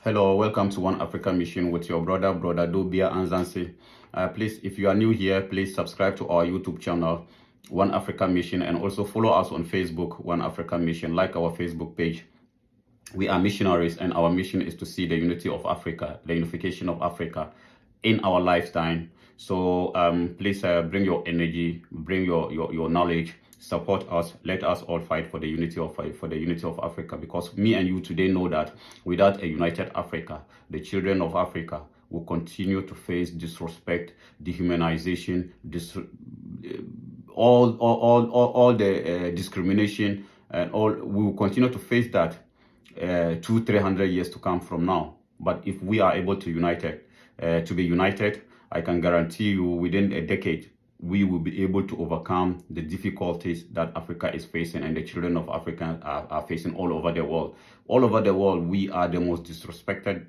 Hello, welcome to One Africa Mission with your brother Dobia Anzansi. Please, if you are new here, please subscribe to our YouTube channel, One Africa Mission, and also follow us on Facebook, One Africa Mission. Like our Facebook page. We are missionaries, and our mission is to see the unity of Africa, the unification of Africa in our lifetime. So please bring your energy, bring your knowledge, support us. Let us all fight for the unity of Africa, because me and you today know that without a united Africa, the children of Africa will continue to face disrespect, dehumanization, all the discrimination, and all. We will continue to face that 200-300 years to come from now. But if we are able to be united, I can guarantee you within a decade, we will be able to overcome the difficulties that Africa is facing and the children of Africa are facing all over the world. All over the world, we are the most disrespected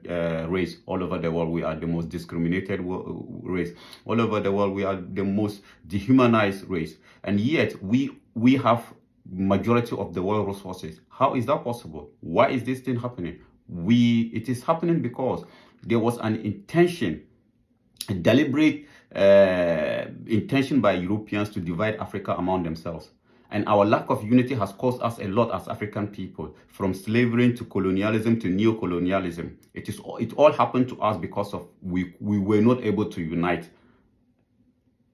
race. All over the world, we are the most discriminated race. All over the world, we are the most dehumanized race. And yet, we have majority of the world resources. How is that possible? Why is this thing happening? It is happening because there was an intention, a deliberate intention by Europeans to divide Africa among themselves. And our lack of unity has caused us a lot as African people, from slavery to colonialism to neo-colonialism. It all happened to us because of we were not able to unite.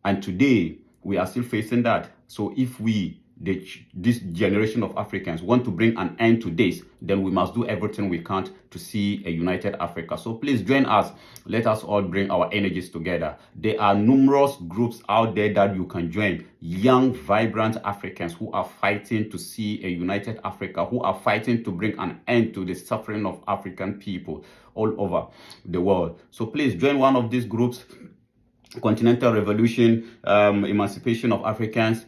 And today, we are still facing that. So if this generation of Africans want to bring an end to this, then we must do everything we can to see a united Africa. So please join us. Let us all bring our energies together. There are numerous groups out there that you can join. Young, vibrant Africans who are fighting to see a united Africa, who are fighting to bring an end to the suffering of African people all over the world. So please join one of these groups. Continental Revolution, Emancipation of Africans,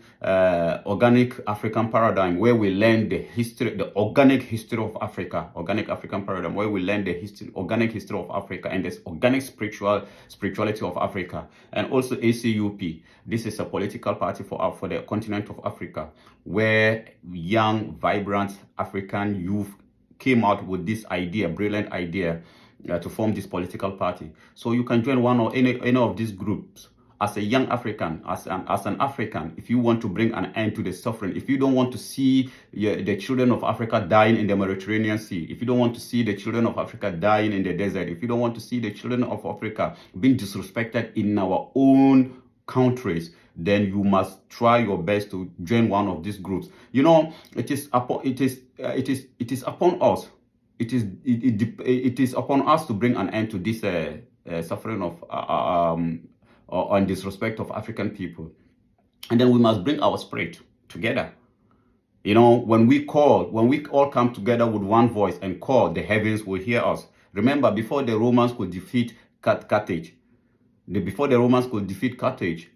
Organic African Paradigm, where we learn the organic history of Africa, Organic African Paradigm, where we learn the organic history of Africa and the organic spirituality of Africa. And also ACUP. This is a political party for the continent of Africa, where young, vibrant African youth came out with this idea, brilliant idea, to form this political party. So you can join one or any of these groups as a young African, as an African, if you want to bring an end to the suffering, if you don't want to see the children of Africa dying in the Mediterranean Sea, if you don't want to see the children of Africa dying in the desert, if you don't want to see the children of Africa being disrespected in our own countries, then you must try your best to join one of these groups. You know, it is upon us. It is upon us to bring an end to this suffering of and disrespect of African people, and then we must bring our spirit together. You know, when we all come together with one voice and call, the heavens will hear us. Remember, before the Romans could defeat Carthage,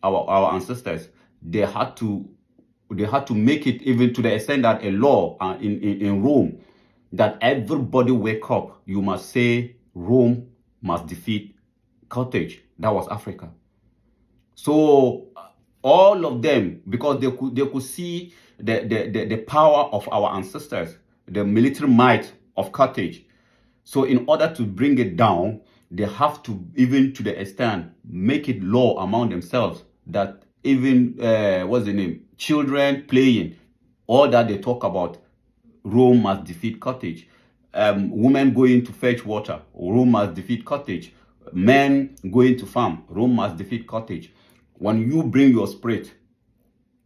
our ancestors, they had to make it even to the extent that a law in Rome, that everybody wake up, you must say Rome must defeat Carthage. That was Africa. So all of them, because they could see the power of our ancestors, the military might of Carthage. So in order to bring it down, they have to, even to the extent, make it law among themselves that even children playing, all that they talk about, Rome must defeat Carthage. Women going to fetch water, Rome must defeat Carthage. Men going to farm, Rome must defeat Carthage. When you bring your spirit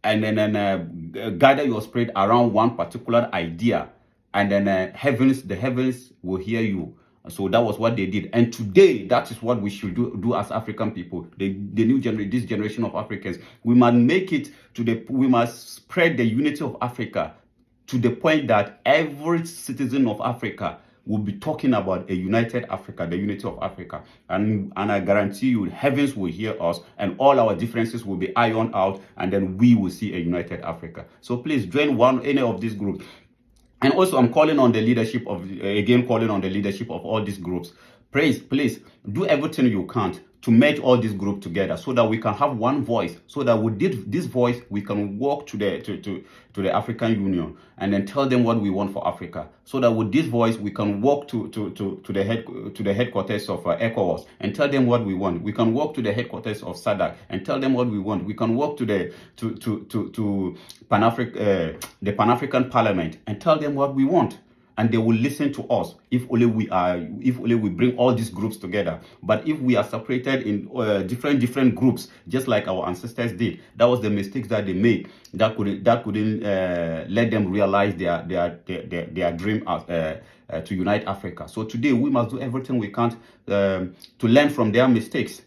and then gather your spirit around one particular idea, and then the heavens will hear you. So that was what they did. And today, that is what we should do as African people. This generation of Africans, we must make it we must spread the unity of Africa to the point that every citizen of Africa will be talking about a united Africa, the unity of Africa. And I guarantee you, heavens will hear us, and all our differences will be ironed out, and then we will see a united Africa. So please join any of these groups. And also, I'm calling on the leadership of all these groups. Please do everything you can to merge all these groups together so that we can have one voice, so that with this voice we can walk to the African Union and then tell them what we want for Africa, so that with this voice we can walk to the headquarters of ECOWAS and tell them what we want. We can walk to the headquarters of SADC and tell them what we want. We can walk to the Pan-African Parliament and tell them what we want, and they will listen to us if only we bring all these groups together. But if we are separated in different groups, just like our ancestors did, that was the mistakes that they made. That couldn't let them realize their dream to unite Africa. So today we must do everything we can to learn from their mistakes.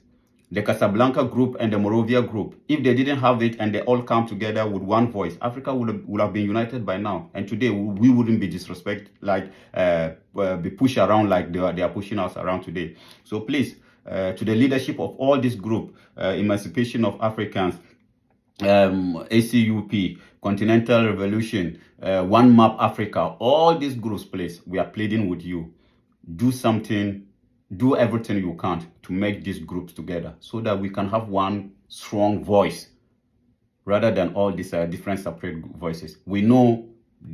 The Casablanca group and the Morovia group, if they didn't have it and they all come together with one voice, Africa would have been united by now. And today we wouldn't be disrespected, like be pushed around like they are pushing us around today. So please, to the leadership of all this group, Emancipation of Africans, ACUP, Continental Revolution, One Map Africa, all these groups, please, we are pleading with you. Do something. Do everything you can to make these groups together so that we can have one strong voice rather than all these different separate voices. We know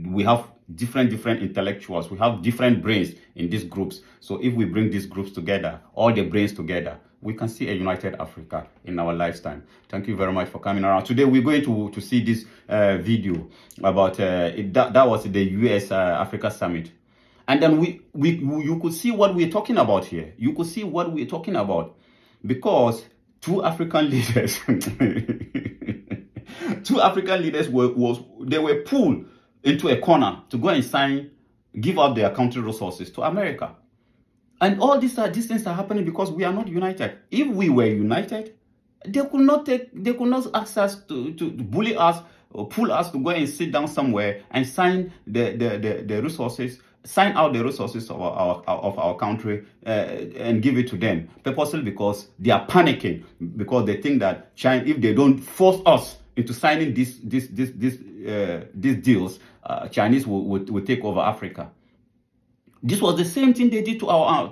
we have different intellectuals, we have different brains in these groups. So if we bring these groups together, all the brains together, we can see a united Africa in our lifetime. Thank you very much for coming around. Today we're going to see this video about that was the US Africa Summit. And then you could see what we're talking about here. You could see what we're talking about, because two African leaders, were pulled into a corner to go and give up their country resources to America. And all these things are happening because we are not united. If we were united, they could not ask us to bully us or pull us to go and sit down somewhere and sign the resources. Sign out the resources of our country and give it to them, purposely because they are panicking, because they think that China, if they don't force us into signing these deals, Chinese will take over Africa. This was the same thing they did to our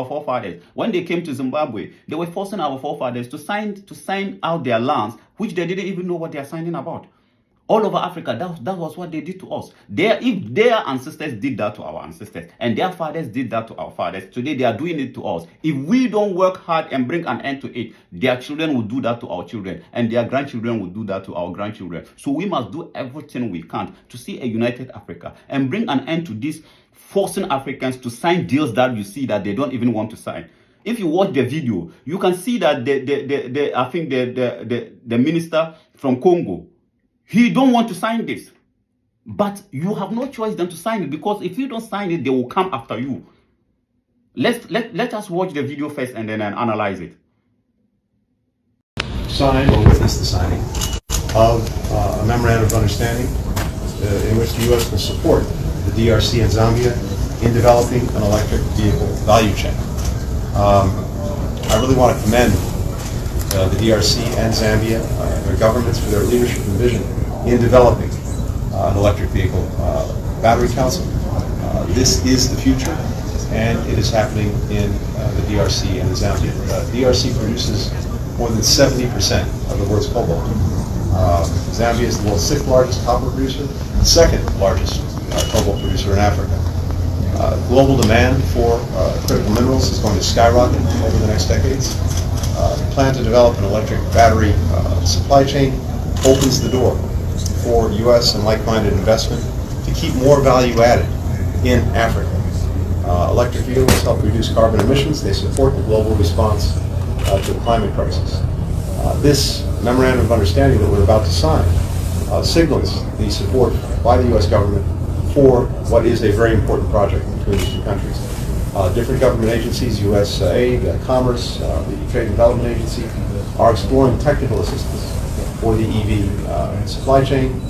forefathers. When they came to Zimbabwe, they were forcing our forefathers to sign out their lands, which they didn't even know what they are signing about. All over Africa, that was what they did to us. If their ancestors did that to our ancestors, and their fathers did that to our fathers, today they are doing it to us. If we don't work hard and bring an end to it, their children will do that to our children, and their grandchildren will do that to our grandchildren. So we must do everything we can to see a united Africa and bring an end to this forcing Africans to sign deals that you see that they don't even want to sign. If you watch the video, you can see that I think the minister from Congo, he don't want to sign this. But you have no choice than to sign it, because if you don't sign it, they will come after you. Let us watch the video first and then analyze it. Sign or witness the signing of a memorandum of understanding in which the U.S. will support the DRC and Zambia in developing an electric vehicle value chain. I really want to commend the DRC and Zambia, their governments, for their leadership and vision in developing an electric vehicle battery council. This is the future, and it is happening in the DRC and the Zambia. DRC produces more than 70% of the world's cobalt. Zambia is the world's 6th largest copper producer, and 2nd largest cobalt producer in Africa. Global demand for critical minerals is going to skyrocket over the next decades. The plan to develop an electric battery supply chain opens the door for U.S. and like-minded investment to keep more value added in Africa. Electric vehicles help reduce carbon emissions. They support the global response to the climate crisis. This memorandum of understanding that we're about to sign signals the support by the U.S. government for what is a very important project between these two countries. Different government agencies, USAID, Commerce, the Trade and Development Agency, are exploring technical assistance for the EV supply chain.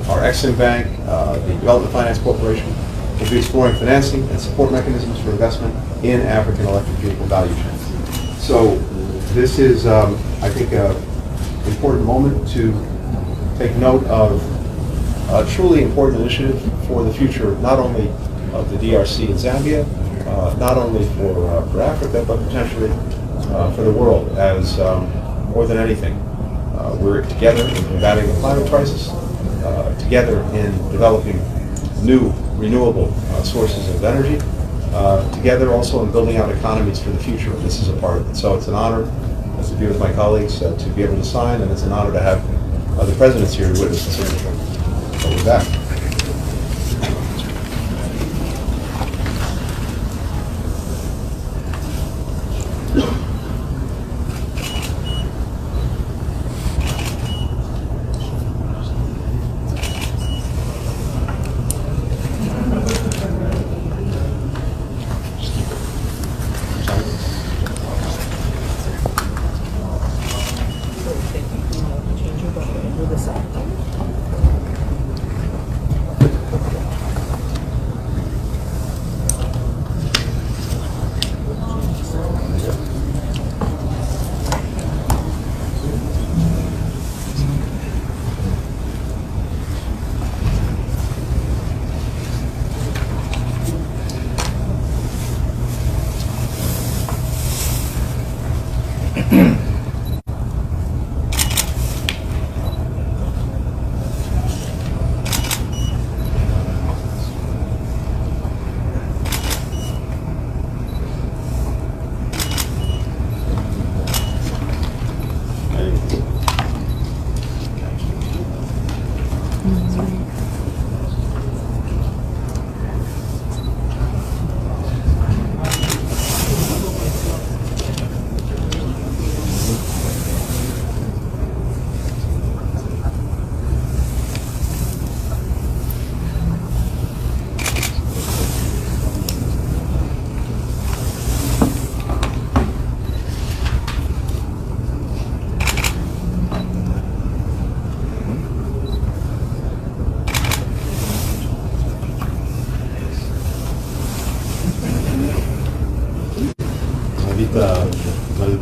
Our Exim Bank, the Development Finance Corporation, will be exploring financing and support mechanisms for investment in African electric vehicle value chains. So this is, I think, an important moment to take note of a truly important initiative for the future, not only of the DRC and Zambia, not only for Africa, but potentially for the world as more than anything. We're together in combating the climate crisis, together in developing new renewable sources of energy, together also in building out economies for the future. This is a part of it. So it's an honor to be with my colleagues to be able to sign, and it's an honor to have the presidents here to witness the signature. So with that.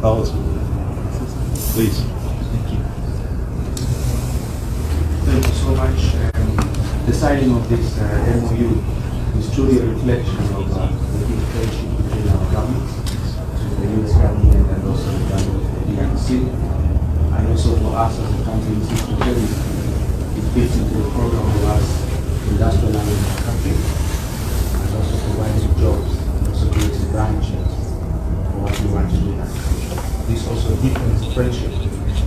Policy. Please. Thank you. Thank you so much. The signing of this MOU is truly a reflection of the deep friendship between our governments, the US government and also the government of the DRC. And also for us as a country, this is very, it fits into the program of us industrializing our country and also providing jobs and also creating branches for what we want to do now. This also deepens friendship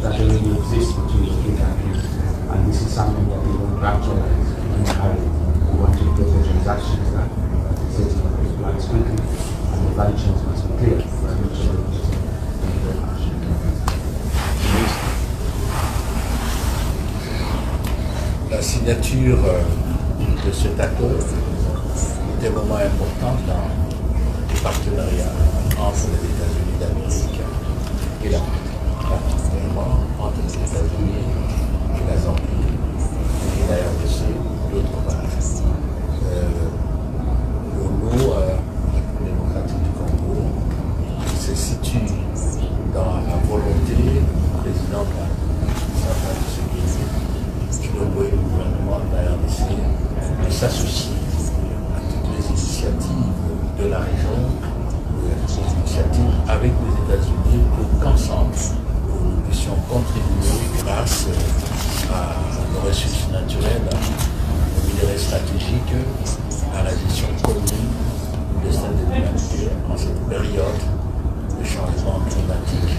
that already exists between the two countries, and this is something that we want to actualize in a hurry. We want to get the transactions that setting up the plans quickly, and the value chains must be clear for a mutual benefit. Thank you very much. La signature de cet accord est un moment important dans le partenariat entre les États-Unis d'Amérique et la particulièrement entre les États-Unis et la Zambie et la RDC d'autre part. Pour nous, la République démocratique du Congo se situe dans la volonté du président Samuel Tshisekedi, le gouvernement de la RDC, de s'associer à toutes les initiatives de la région, les initiatives avec les États-Unis pour qu'ensemble nous puissions contribuer grâce à nos ressources naturelles, aux minéraux stratégiques, à la gestion commune du destin de l'humanité en cette période de changement climatique,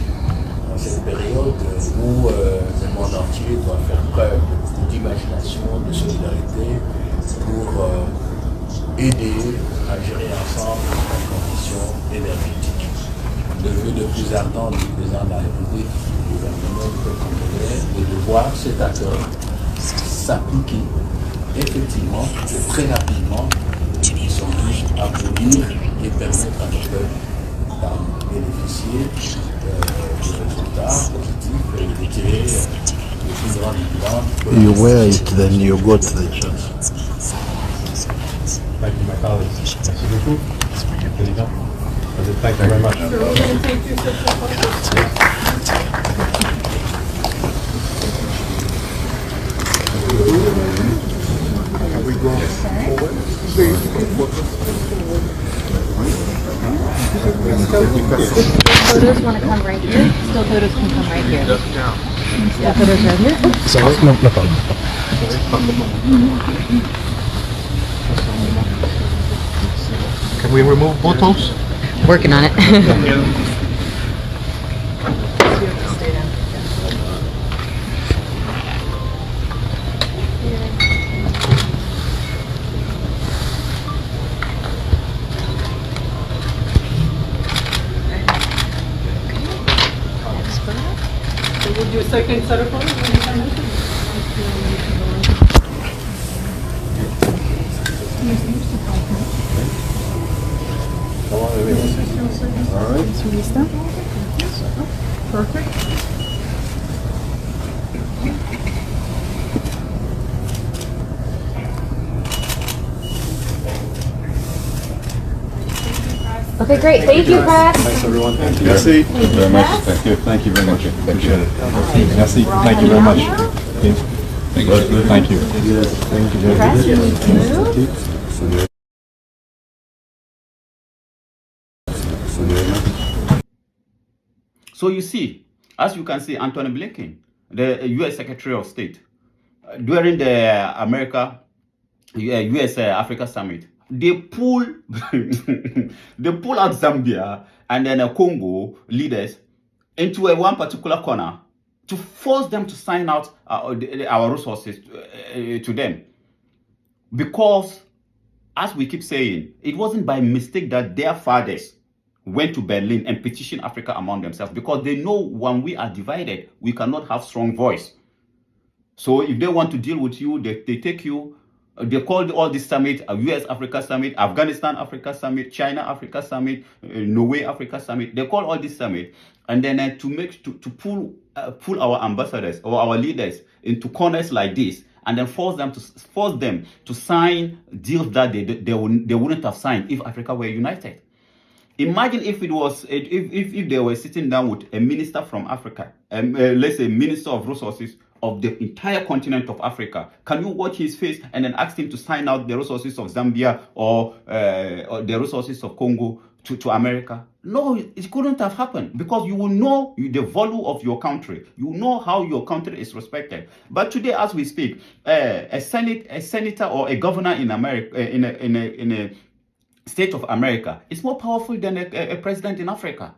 en cette période où le monde entier doit faire preuve d'imagination, de solidarité pour aider à gérer ensemble la condition énergétique. Le vœu le plus ardent du président de la République, du gouvernement du peuple congolais, est de voir cet accord s'appliquer effectivement et très rapidement, qui sont tous à venir et permettre à nos peuples d'en bénéficier des résultats positifs et de tirer le plus grand dividende. You wear it, then you got the chance. Thank you, my colleagues. Merci beaucoup. Président. Thank you very much. So we're going to take two sets of photos. We go forward. Photos want to come right here. Still photos can come right here. Still photos right here. Sorry, no problem. Can we remove photos? Working on it. So we'll do a second set of photos when you come in. Perfect. Okay, great. Thank you, press. Thanks, everyone. Thank you. Merci. Thank you, press. Thank you very much. Appreciate it. Merci. Thank you very much. Thank you. Thank you. Press, you need to move. So you see, as you can see, Anthony Blinken, the U.S. Secretary of State, during the U.S. Africa Summit, they pull they pull out Zambia and then Congo leaders into one particular corner to force them to sign out our resources to them. Because, as we keep saying, it wasn't by mistake that their fathers went to Berlin and petitioned Africa among themselves, because they know when we are divided, we cannot have strong voice. So if they want to deal with you, they take you. They called all this summit a US Africa Summit, Afghanistan Africa Summit, China Africa Summit, Norway Africa Summit. They call all this summit, and then to pull our ambassadors or our leaders into corners like this, and then force them to sign deals that they wouldn't have signed if Africa were united. Imagine if it was if they were sitting down with a minister from Africa, let's say Minister of Resources of the entire continent of Africa. Can you watch his face and then ask him to sign out the resources of Zambia or the resources of Congo to America? No, it couldn't have happened, because you will know the value of your country. You know how your country is respected. But today, as we speak, a senator or a governor in America, in a state of America, is more powerful than a president in Africa.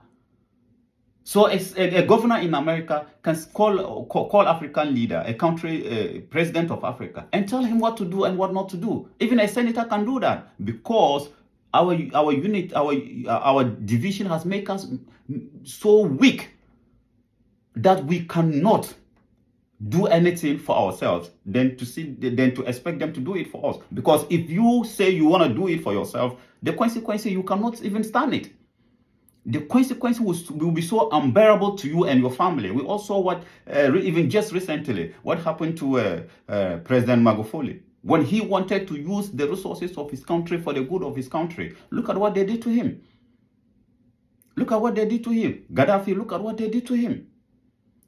So a governor in America can call African leader, a country president of Africa, and tell him what to do and what not to do. Even a senator can do that, because our unit, our division has made us so weak that we cannot do anything for ourselves than to expect them to do it for us. Because if you say you want to do it for yourself, the consequence, you cannot even stand it. The consequence will be so unbearable to you and your family. We also saw what, even just recently, what happened to President Magufuli. When he wanted to use the resources of his country for the good of his country, look at what they did to him. Look at what they did to him. Gaddafi, look at what they did to him.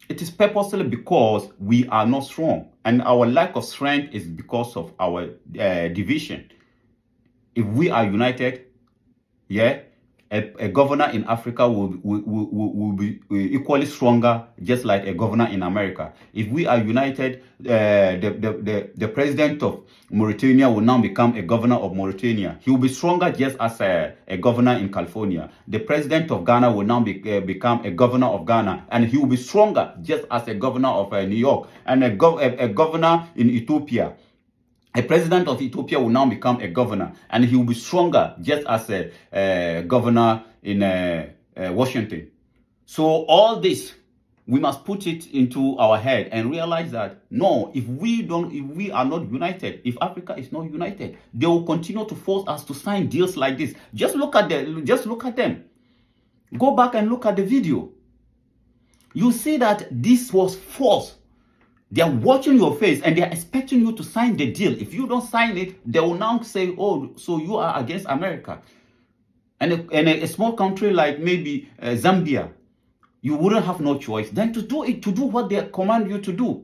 It is purposely because we are not strong. And our lack of strength is because of our division. If we are united, yeah, a governor in Africa will be equally stronger, just like a governor in America. If we are united, the president of Mauritania will now become a governor of Mauritania. He will be stronger just as a governor in California. The president of Ghana will now become a governor of Ghana, and he will be stronger just as a governor of New York, and a governor in Ethiopia. A president of Ethiopia will now become a governor, and he will be stronger just as a governor in Washington. So all this, we must put it into our head and realize that no, if we are not united, if Africa is not united, they will continue to force us to sign deals like this. Just look at them. Go back and look at the video. You see that this was forced. They are watching your face and they are expecting you to sign the deal. If you don't sign it, they will now say, oh, so you are against America. And a small country like maybe Zambia, you wouldn't have no choice than to do what they command you to do.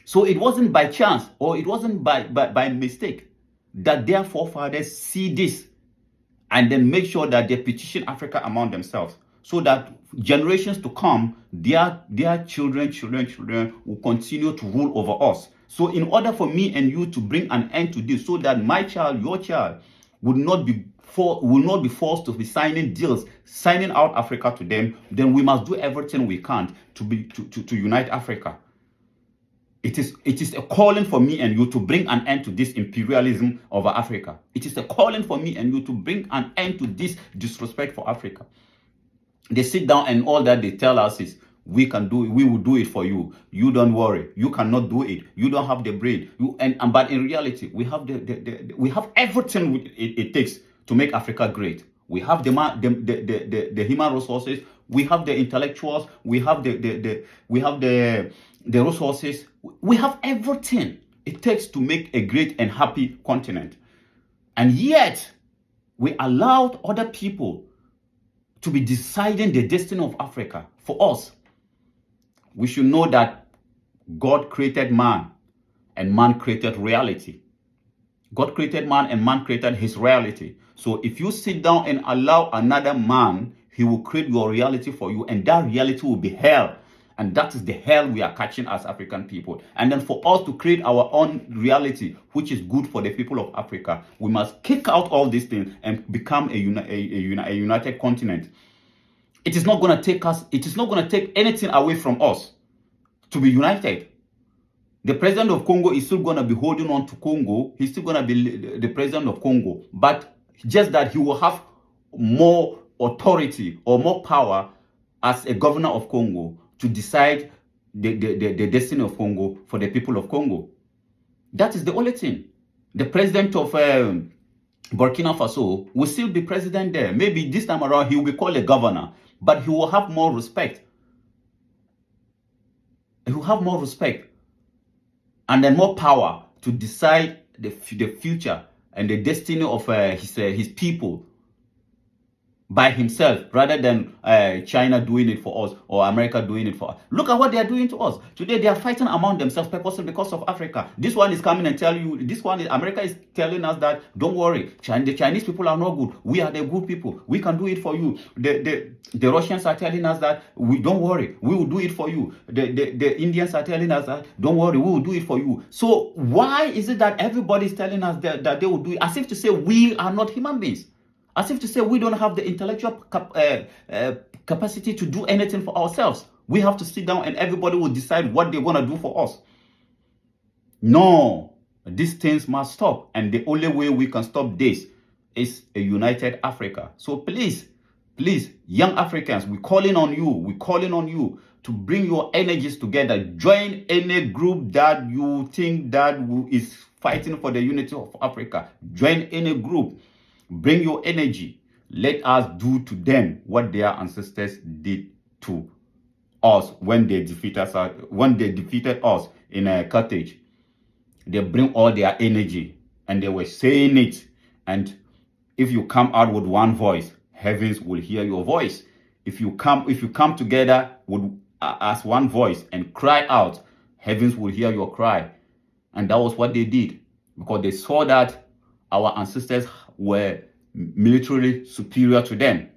So it wasn't by chance, or it wasn't by mistake that their forefathers see this and then make sure that they petition Africa among themselves, so that generations to come, their children will continue to rule over us. So in order for me and you to bring an end to this, so that my child, your child, will not be forced to be signing deals, signing out Africa to them, then we must do everything we can to unite Africa. It is a calling for me and you to bring an end to this imperialism over Africa. It is a calling for me and you to bring an end to this disrespect for Africa. They sit down and all that they tell us is, we can do it, we will do it for you. You don't worry. You cannot do it. You don't have the brain. But in reality, we have we have everything it takes to make Africa great. We have the human resources. We have the intellectuals. We have the resources. We have everything it takes to make a great and happy continent. And yet, we allowed other people to be deciding the destiny of Africa for us. We should know that God created man and man created reality. God created man and man created his reality. So if you sit down and allow another man, he will create your reality for you, and that reality will be hell. And that is the hell we are catching as African people. And then for us to create our own reality, which is good for the people of Africa, we must kick out all these things and become a united continent. It is not going to take anything away from us to be united. The president of Congo is still going to be holding on to Congo. He's still going to be the president of Congo. But just that he will have more authority or more power as a governor of Congo to decide the destiny of Congo for the people of Congo. That is the only thing. The president of Burkina Faso will still be president there. Maybe this time around he will be called a governor, but he will have more respect. He will have more respect and then more power to decide the future and the destiny of his people by himself, rather than China doing it for us or America doing it for us. Look at what they are doing to us. Today they are fighting among themselves purposely because of Africa. This one is coming and telling you, America is telling us that, don't worry, the Chinese people are not good. We are the good people. We can do it for you. The Russians are telling us that, don't worry, we will do it for you. The Indians are telling us that, don't worry, we will do it for you. So why is it that everybody is telling us that they will do it, as if to say we are not human beings? As if to say we don't have the intellectual capacity to do anything for ourselves. We have to sit down and everybody will decide what they want to do for us. No, these things must stop. And the only way we can stop this is a united Africa. So please, young Africans, we're calling on you to bring your energies together. Join any group that you think that is fighting for the unity of Africa. Join any group. Bring your energy. Let us do to them what their ancestors did to us when they defeated us in Carthage. They bring all their energy and they were saying it. And if you come out with one voice, heavens will hear your voice. If you come together as one voice and cry out, heavens will hear your cry. And that was what they did, because they saw that our ancestors were militarily superior to them.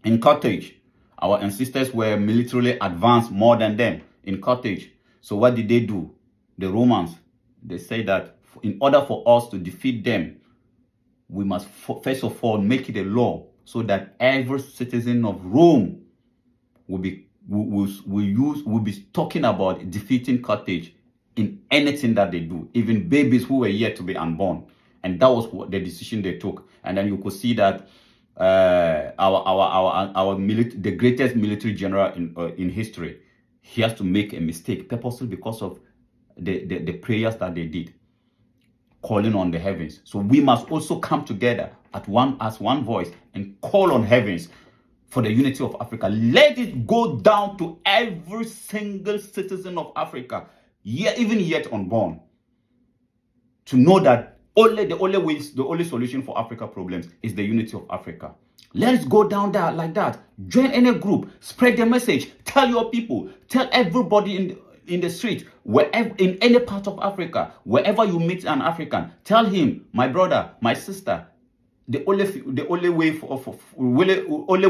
In Carthage, our ancestors were militarily advanced more than them in Carthage. So what did they do? The Romans, they say that in order for us to defeat them, we must first of all make it a law so that every citizen of Rome will be talking about defeating Carthage in anything that they do, even babies who were yet to be unborn. And that was what the decision they took. And then you could see that the greatest military general in history, he has to make a mistake purposely because of the prayers that they did, calling on the heavens. So we must also come together as one voice and call on heavens for the unity of Africa. Let it go down to every single citizen of Africa, even yet unborn, to know that the only solution for Africa problems is the unity of Africa. Let's go down there like that. Join any group, spread the message, tell your people, tell everybody in the street, wherever, in any part of Africa, wherever you meet an African, tell him, my brother, my sister, the only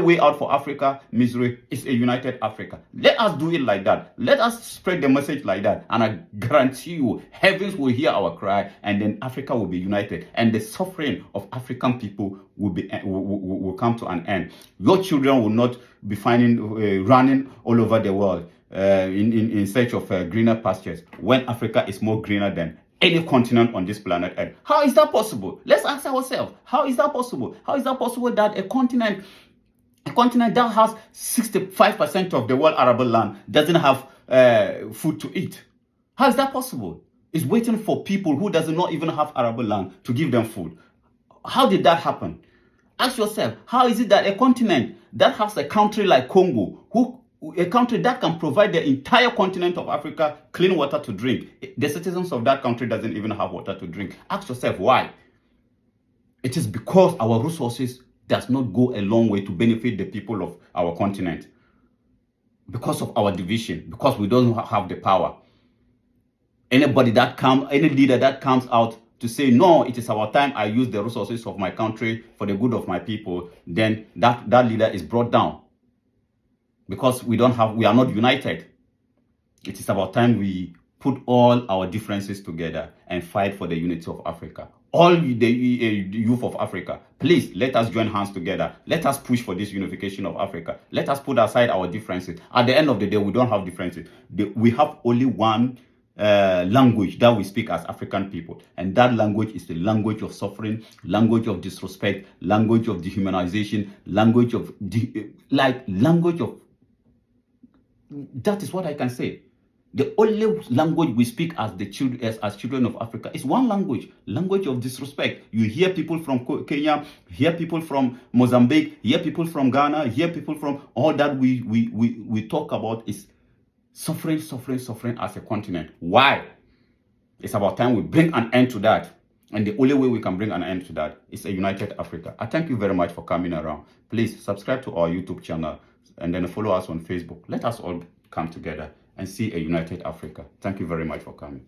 way out for Africa misery is a united Africa. Let us do it like that. Let us spread the message like that, and I guarantee you, heavens will hear our cry, and then Africa will be united, and the suffering of African people will come to an end. Your children will not be running all over the world in search of greener pastures, when Africa is more greener than any continent on this planet Earth. How is that possible? Let's ask ourselves, how is that possible? How is that possible that a continent that has 65% of the world arable land doesn't have food to eat? How is that possible? It's waiting for people who does not even have arable land to give them food. How did that happen? Ask yourself, how is it that a continent that has a country like Congo, a country that can provide the entire continent of Africa clean water to drink, the citizens of that country doesn't even have water to drink? Ask yourself why. It is because our resources does not go a long way to benefit the people of our continent. Because of our division, because we don't have the power. Any leader that comes out to say, no, it is our time, I use the resources of my country for the good of my people, then that leader is brought down. Because we are not united. It is about time we put all our differences together and fight for the unity of Africa. All the youth of Africa, please let us join hands together. Let us push for this unification of Africa. Let us put aside our differences. At the end of the day, we don't have differences. We have only one language that we speak as African people, and that language is the language of suffering, language of disrespect, language of dehumanization, language of that is what I can say. The only language we speak as children of Africa is one language of disrespect. You hear people from Kenya, hear people from Mozambique, hear people from Ghana, hear people from all that we talk about is suffering as a continent. Why? It's about time we bring an end to that. And the only way we can bring an end to that is a united Africa. I thank you very much for coming around. Please subscribe to our YouTube channel and then follow us on Facebook. Let us all come together and see a united Africa. Thank you very much for coming.